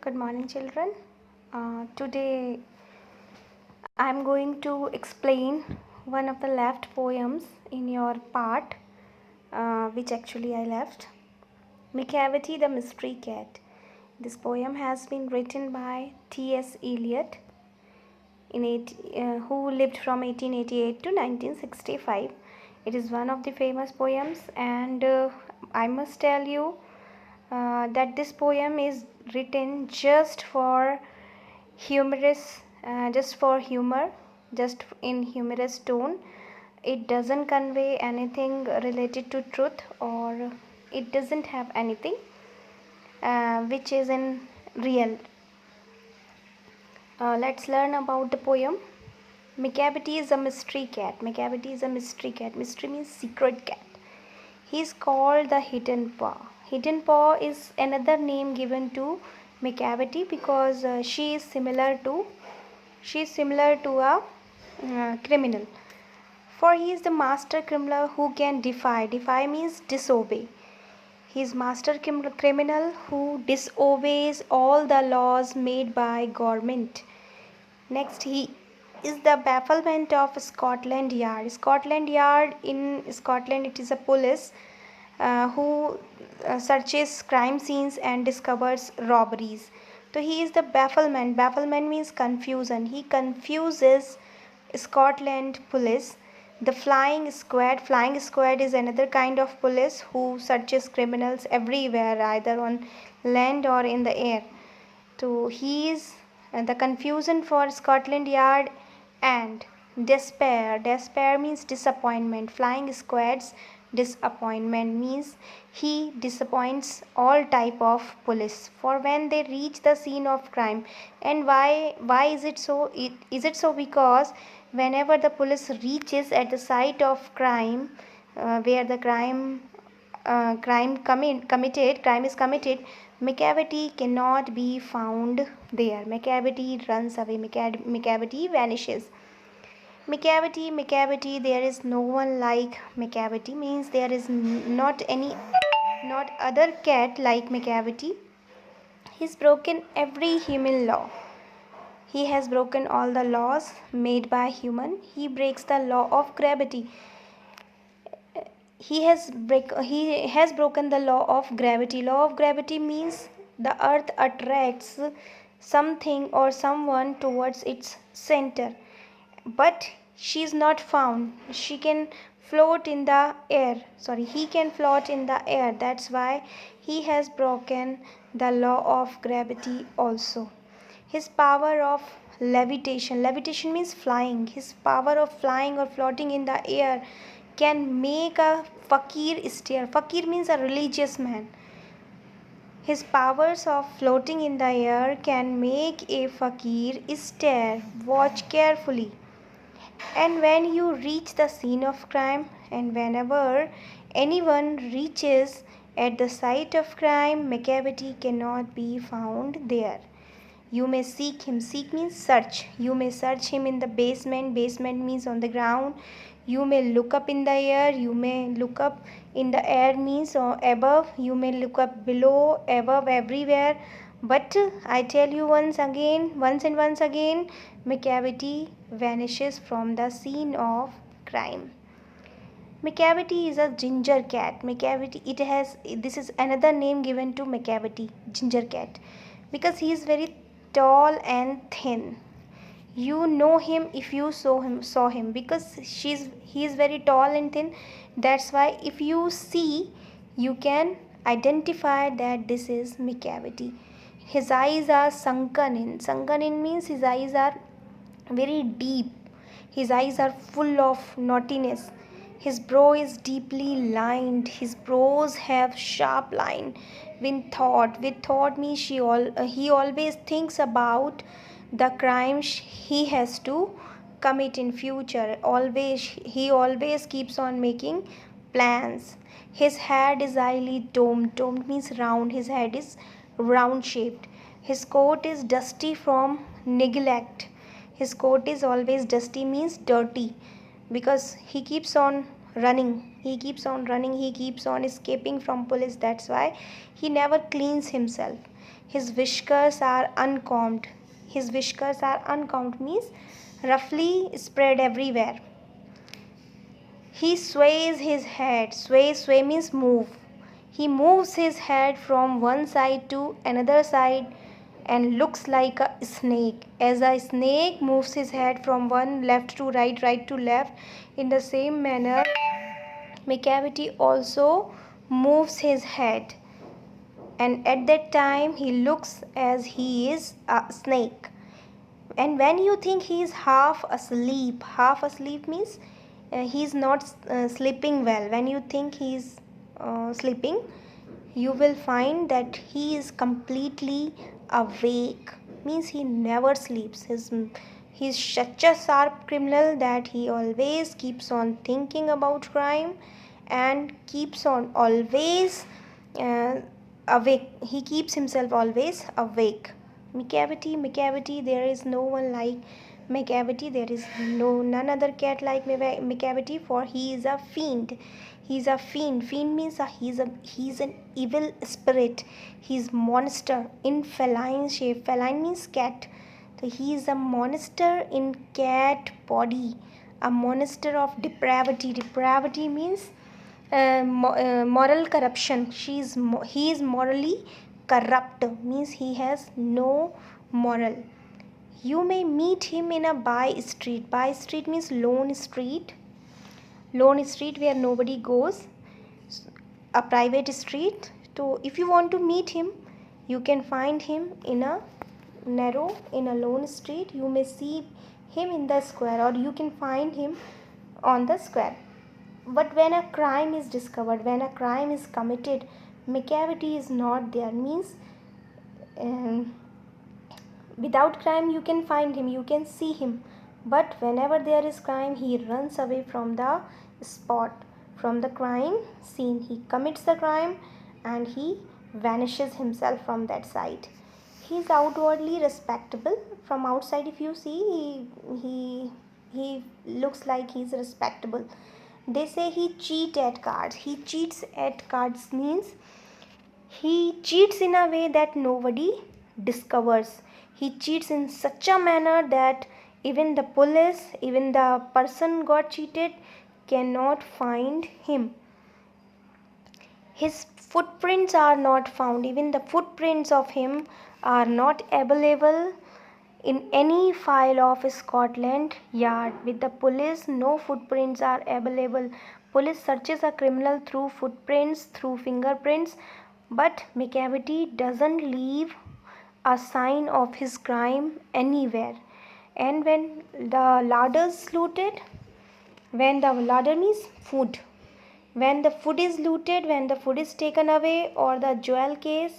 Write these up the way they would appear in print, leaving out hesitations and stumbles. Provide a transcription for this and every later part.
Good morning, children. Today I am going to explain one of the left poems in your part, which actually I left. Macavity the Mystery Cat. This poem has been written by T.S. Eliot, who lived from 1888 to 1965. It is one of the famous poems, and I must tell you that this poem is written just for humorous, just for humor, just in humorous tone. It doesn't convey anything related to truth, or it doesn't have anything which is in real. Let's learn about the poem. Macavity is a mystery cat. Macavity is a mystery cat. Mystery means secret cat. He is called the hidden paw. Hidden paw is another name given to Macavity because she is similar to a criminal. For he is the master criminal who can defy. Defy means disobey. He is master criminal who disobeys all the laws made by government. Next, he is the bafflement of Scotland Yard. Scotland Yard, in Scotland, it is a police who searches crime scenes and discovers robberies. So he is the bafflement. Bafflement means confusion. He confuses Scotland police. The flying squad. Flying squad is another kind of police who searches criminals everywhere, either on land or in the air. So he is the confusion for Scotland Yard. And despair. Despair means disappointment. Flying squad's disappointment means he disappoints all type of police for when they reach the scene of crime. And why is it so? Is it so because whenever the police reaches at the site of crime, where the crime is committed, Macavity cannot be found there. Macavity runs away. Macavity vanishes. Macavity, there is no one like Macavity, means there is not other cat like Macavity. He's broken every human law. He has broken all the laws made by human. He breaks the law of gravity. He has broken the law of gravity. Law of gravity means the earth attracts something or someone towards its center, but she is not found. She can float in the air. He can float in the air. That's why he has broken the law of gravity also. His power of levitation. Levitation means flying. His power of flying or floating in the air can make a fakir stare. Fakir means a religious man. His powers of floating in the air can make a fakir stare, watch carefully. And when you reach the scene of crime, and whenever anyone reaches at the site of crime, Macavity cannot be found there. You may seek him. Seek means search. You may search him in the basement. Basement means on the ground. You may look up in the air. You may look up in the air means above. You may look up below, above, everywhere. But I tell you once and once again, Macavity vanishes from the scene of crime. Macavity is a ginger cat. This is another name given to Macavity, ginger cat, because he is very tall and thin. You know him if you saw him because he is very tall and thin. That's why if you see, you can identify that this is Macavity. His eyes are sunken in. Sunken in means his eyes are very deep. His eyes are full of naughtiness. His brow is deeply lined. His brows have sharp line. With thought means he always thinks about the crimes he has to commit in future. He always keeps on making plans. His head is highly domed. Domed means round. His head is round shaped. His coat is dusty from neglect. His coat is always dusty means dirty because he keeps on running. He keeps on escaping from police. That's why he never cleans himself. His whiskers are uncombed. His whiskers are uncombed means roughly spread everywhere. He sways his head. Sway means move. He moves his head from one side to another side and looks like a snake. As a snake moves his head from one left to right, right to left, in the same manner, Macavity also moves his head. And at that time, he looks as he is a snake. And when you think he is half asleep means he is not sleeping well. When you think he is sleeping, you will find that he is completely awake, means he never sleeps. He's such a sharp criminal that he always keeps on thinking about crime and keeps on always uh, awake. He keeps himself always awake. Macavity, there is no one like Macavity. There is none other cat like Macavity, for he is a fiend. He's a fiend. Fiend means he's an evil spirit. He's monster in feline shape. Feline means cat. So he is a monster in cat body. A monster of depravity. Depravity means moral corruption. He is morally corrupt, means he has no moral. You may meet him in a by street. By street means lone street. Lone street where nobody goes. A private street. So if you want to meet him, you can find him in a lone street. You may see him in the square, or you can find him on the square. But when a crime is discovered, when a crime is committed, Macavity is not there. Means without crime you can find him, you can see him. But whenever there is crime, he runs away from the spot, from the crime scene. He commits the crime and he vanishes himself from that site. He is outwardly respectable. From outside, if you see, he looks like he is respectable. They say he cheats at cards. He cheats at cards means he cheats in a way that nobody discovers. He cheats in such a manner that even the police, even the person got cheated, cannot find him. His footprints are not found. Even the footprints of him are not available in any file of Scotland Yard. With the police, no footprints are available. Police searches a criminal through footprints, through fingerprints, but Macavity doesn't leave a sign of his crime anywhere. And when the larders looted, when the larder means food, when the food is looted, when the food is taken away, or the jewel case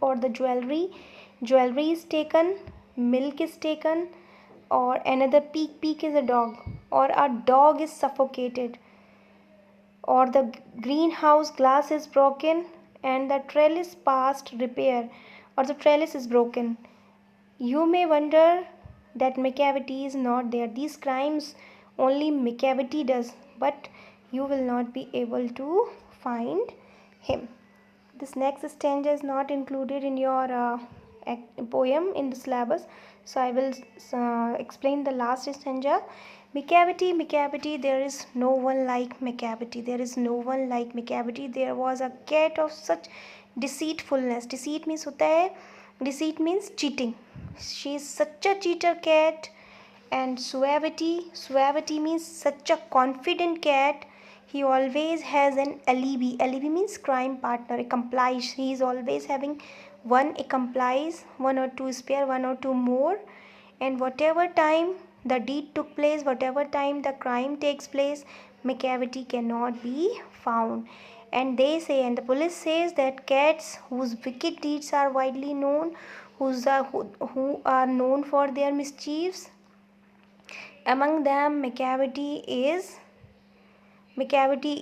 or the jewelry is taken, milk is taken, or another peek is a dog, or a dog is suffocated, or the greenhouse glass is broken and the trellis past repair, or the trellis is broken, you may wonder that Macavity is not there. These crimes only Macavity does, but you will not be able to find him. This next stanza is not included in your poem in the syllabus, so I will explain the last stanza. Macavity, there is no one like Macavity. There is no one like Macavity. There was a cat of such deceitfulness. Deceit means होता है, deceit means cheating. She is such a cheater cat. And suavity means such a confident cat. He always has an alibi means crime partner, accomplice. He is always having one accomplice, one or two spare, one or two more. And whatever time the deed took place, whatever time the crime takes place, Macavity cannot be found. And they say, and the police says, that cats whose wicked deeds are widely known, who are known for their mischiefs, among them Macavity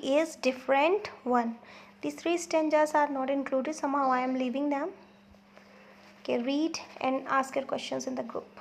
is different one. These three stanzas are not included. Somehow I am leaving them. Okay, read and ask your questions in the group.